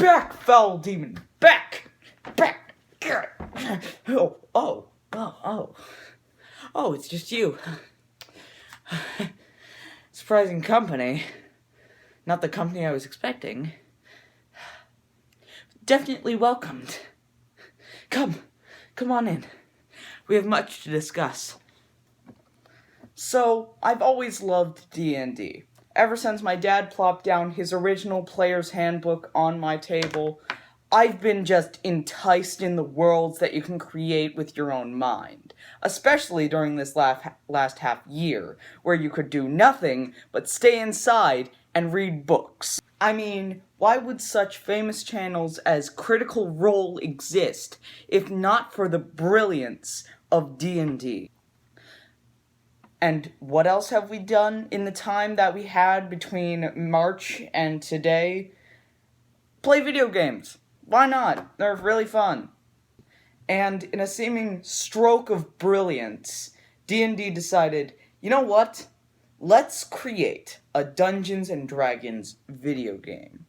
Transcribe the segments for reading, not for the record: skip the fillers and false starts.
Back, foul demon! Back! Back! Oh, it's just you. Surprising company. Not the company I was expecting. Definitely welcomed. Come on in. We have much to discuss. So, I've always loved D&D. Ever since my dad plopped down his original player's handbook on my table, I've been just enticed in the worlds that you can create with your own mind. Especially during this last half year, where you could do nothing but stay inside and read books. I mean, why would such famous channels as Critical Role exist if not for the brilliance of D&D? And what else have we done in the time that we had between March and today? Play video games. Why not? They're really fun. And in a seeming stroke of brilliance, D&D decided, you know what? Let's create a Dungeons & Dragons video game.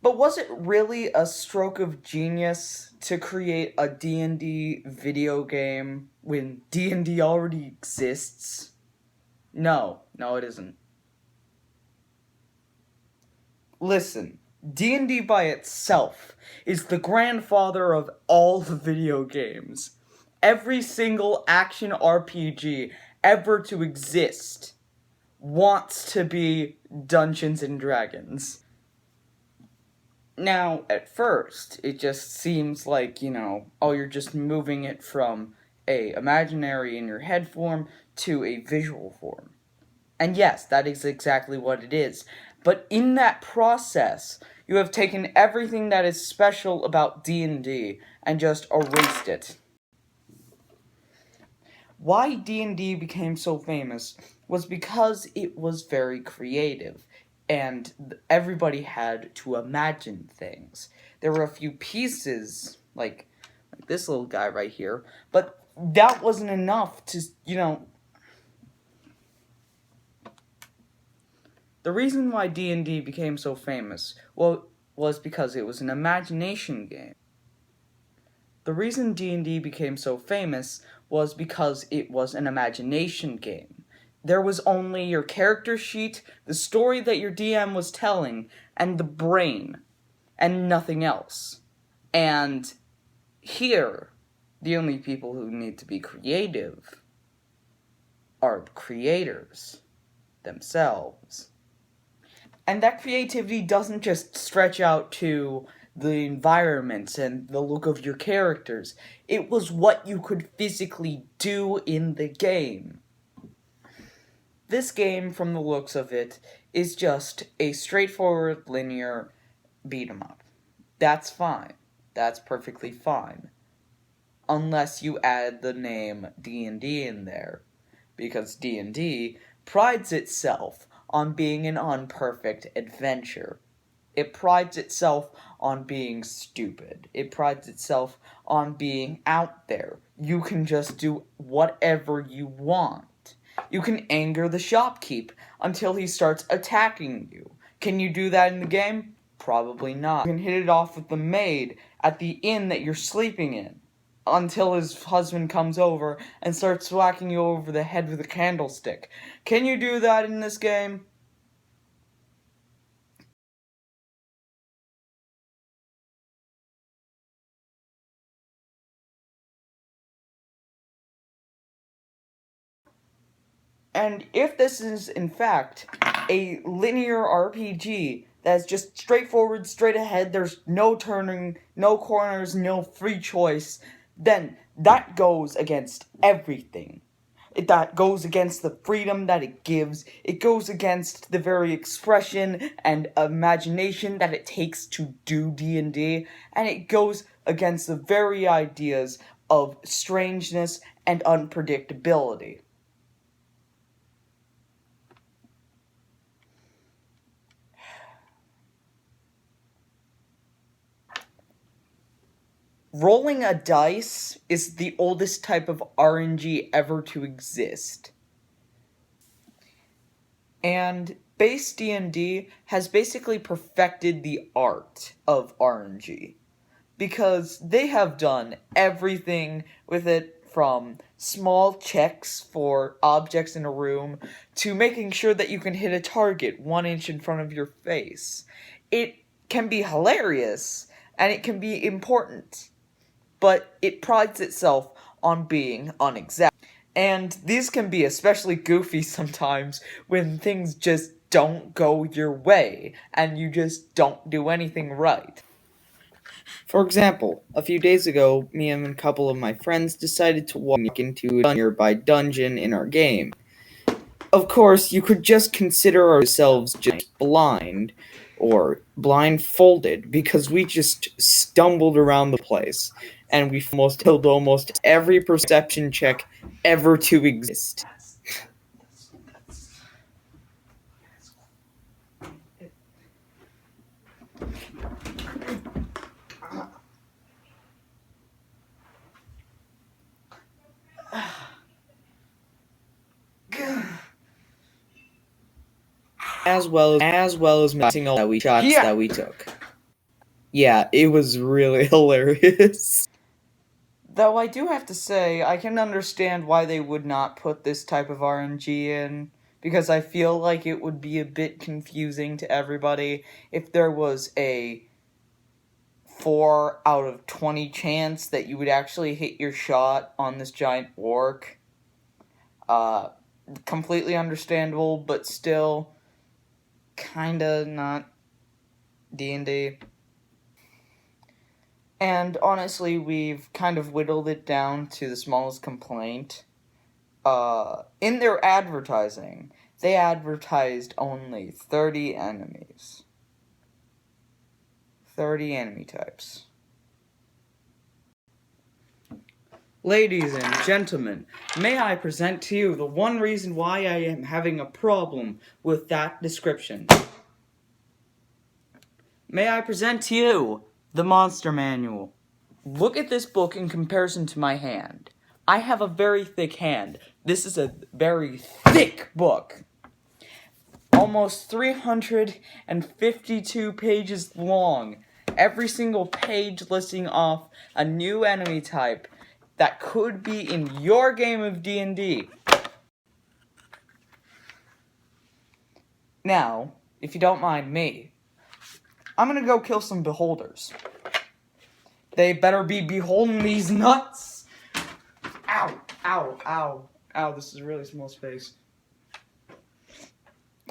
But was it really a stroke of genius to create a D&D video game when D&D already exists? No, it isn't. Listen, D&D by itself is the grandfather of all the video games. Every single action RPG ever to exist wants to be Dungeons & Dragons. Now, at first, it just seems like, you're just moving it from a imaginary in your head form to a visual form. And yes, that is exactly what it is. But in that process, you have taken everything that is special about D&D and just erased it. Why D&D became so famous was because it was very creative. And everybody had to imagine things. There were a few pieces, like this little guy right here, but that wasn't enough to, The reason why D&D became so famous, was because it was an imagination game. The reason D&D became so famous was because it was an imagination game. There was only your character sheet, the story that your DM was telling, and the brain, and nothing else. And here, the only people who need to be creative are the creators themselves. And that creativity doesn't just stretch out to the environments and the look of your characters. It was what you could physically do in the game. This game, from the looks of it, is just a straightforward linear beat-em-up. That's fine. That's perfectly fine. Unless you add the name D&D in there. Because D&D prides itself on being an unperfect adventure. It prides itself on being stupid. It prides itself on being out there. You can just do whatever you want. You can anger the shopkeep until he starts attacking you. Can you do that in the game? Probably not. You can hit it off with the maid at the inn that you're sleeping in until his husband comes over and starts whacking you over the head with a candlestick. Can you do that in this game? And if this is, in fact, a linear RPG that's just straightforward, straight ahead, there's no turning, no corners, no free choice, then that goes against everything. That goes against the freedom that it gives. It goes against the very expression and imagination that it takes to do D&D. And it goes against the very ideas of strangeness and unpredictability. Rolling a dice is the oldest type of RNG ever to exist. And Base D&D has basically perfected the art of RNG, because they have done everything with it, from small checks for objects in a room to making sure that you can hit a target 1 inch in front of your face. It can be hilarious and it can be important, but it prides itself on being unexact. And these can be especially goofy sometimes when things just don't go your way and you just don't do anything right. For example, a few days ago, me and a couple of my friends decided to walk into a nearby dungeon in our game. Of course, you could just consider ourselves just blind or blindfolded, because we just stumbled around the place and we almost killed almost every perception check ever to exist. As well as missing all that we shots that we took. Yeah, it was really hilarious. Though I do have to say, I can understand why they would not put this type of RNG in, because I feel like it would be a bit confusing to everybody if there was a 4 out of 20 chance that you would actually hit your shot on this giant orc. Completely understandable, but still kinda not D&D. And honestly, we've kind of whittled it down to the smallest complaint. In their advertising, they advertised only 30 enemies. 30 enemy types. Ladies and gentlemen, may I present to you the one reason why I am having a problem with that description. May I present to you the Monster Manual. Look at this book in comparison to my hand. I have a very thick hand. This is a very thick book. Almost 352 pages long. Every single page listing off a new enemy type that could be in your game of D&D. Now, if you don't mind me, I'm gonna go kill some beholders. They better be beholding these nuts. Ow, ow, ow, ow, this is a really small space.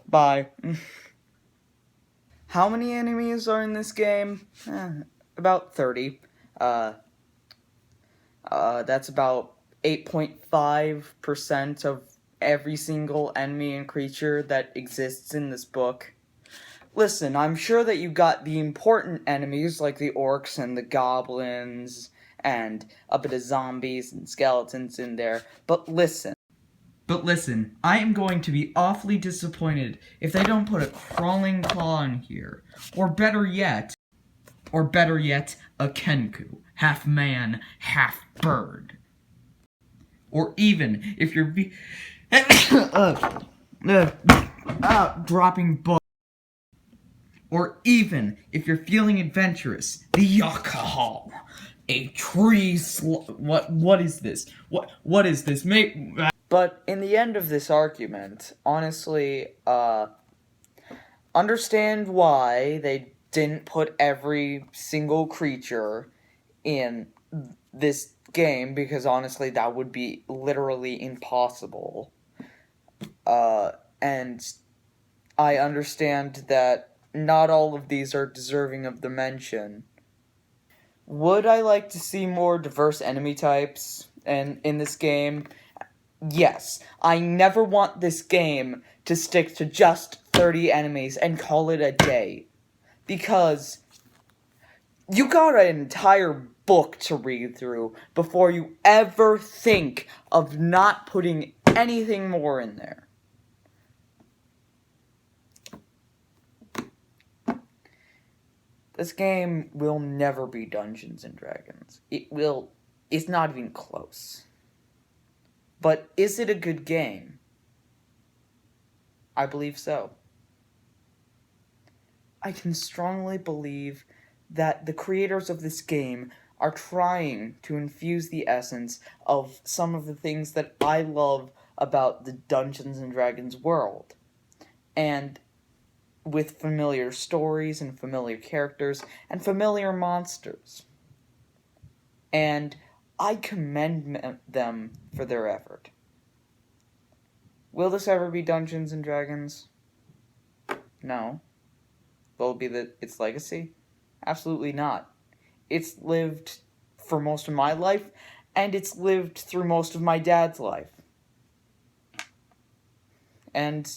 Bye. How many enemies are in this game? About 30. That's about 8.5% of every single enemy and creature that exists in this book. Listen, I'm sure that you got the important enemies like the orcs and the goblins and a bit of zombies and skeletons in there, but listen, I am going to be awfully disappointed if they don't put a crawling claw in here. Or better yet, a Kenku. Half man, half bird. Or even, if you're dropping books. Or even, if you're feeling adventurous, the Yakahal. A tree what is this? What is this? But in the end of this argument, honestly, understand why they didn't put every single creature in this game, because honestly, that would be literally impossible. And I understand that not all of these are deserving of the mention. Would I like to see more diverse enemy types in this game? Yes. I never want this game to stick to just 30 enemies and call it a day. Because you got an entire book to read through before you ever think of not putting anything more in there. This game will never be Dungeons and Dragons. It's not even close. But is it a good game? I believe so. I can strongly believe that the creators of this game are trying to infuse the essence of some of the things that I love about the Dungeons and Dragons world. And with familiar stories and familiar characters and familiar monsters. And I commend them for their effort. Will this ever be Dungeons and Dragons? No. Will it be its legacy? Absolutely not. It's lived for most of my life, and it's lived through most of my dad's life. And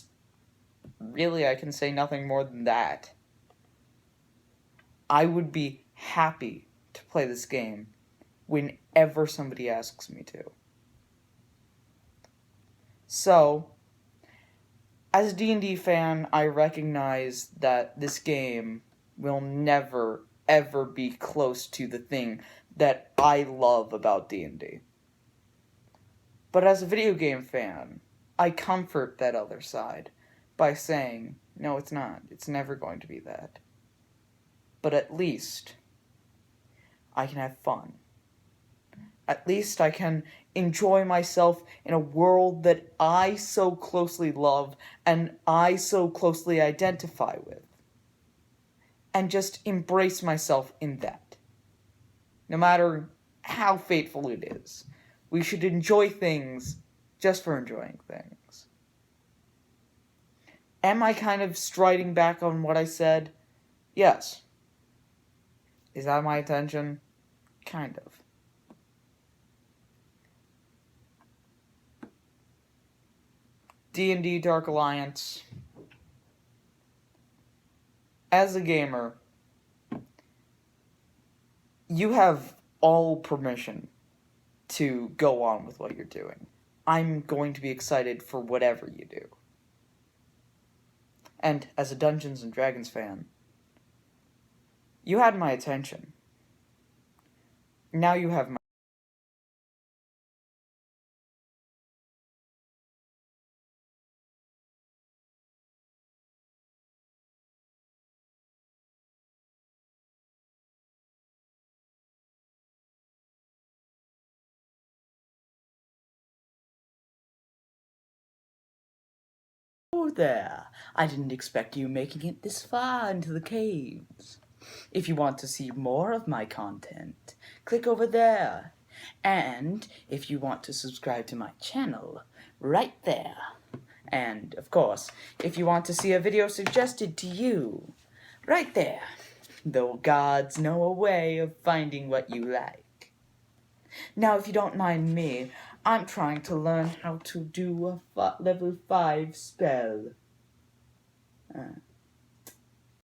really, I can say nothing more than that. I would be happy to play this game whenever somebody asks me to. So, as a D&D fan, I recognize that this game will never, ever be close to the thing that I love about D&D. But as a video game fan, I comfort that other side by saying, no, it's not. It's never going to be that. But at least I can have fun. At least I can enjoy myself in a world that I so closely love and I so closely identify with. And just embrace myself in that. No matter how fateful it is, we should enjoy things just for enjoying things. Am I kind of striding back on what I said? Yes. Is that my intention? Kind of. D&D Dark Alliance. As a gamer, you have all permission to go on with what you're doing. I'm going to be excited for whatever you do. And as a Dungeons and Dragons fan, you had my attention. Now you have my Oh there, I didn't expect you making it this far into the caves. If you want to see more of my content, click over there. And if you want to subscribe to my channel, right there. And, of course, if you want to see a video suggested to you, right there. The gods know a way of finding what you like. Now, if you don't mind me, I'm trying to learn how to do a level 5 spell.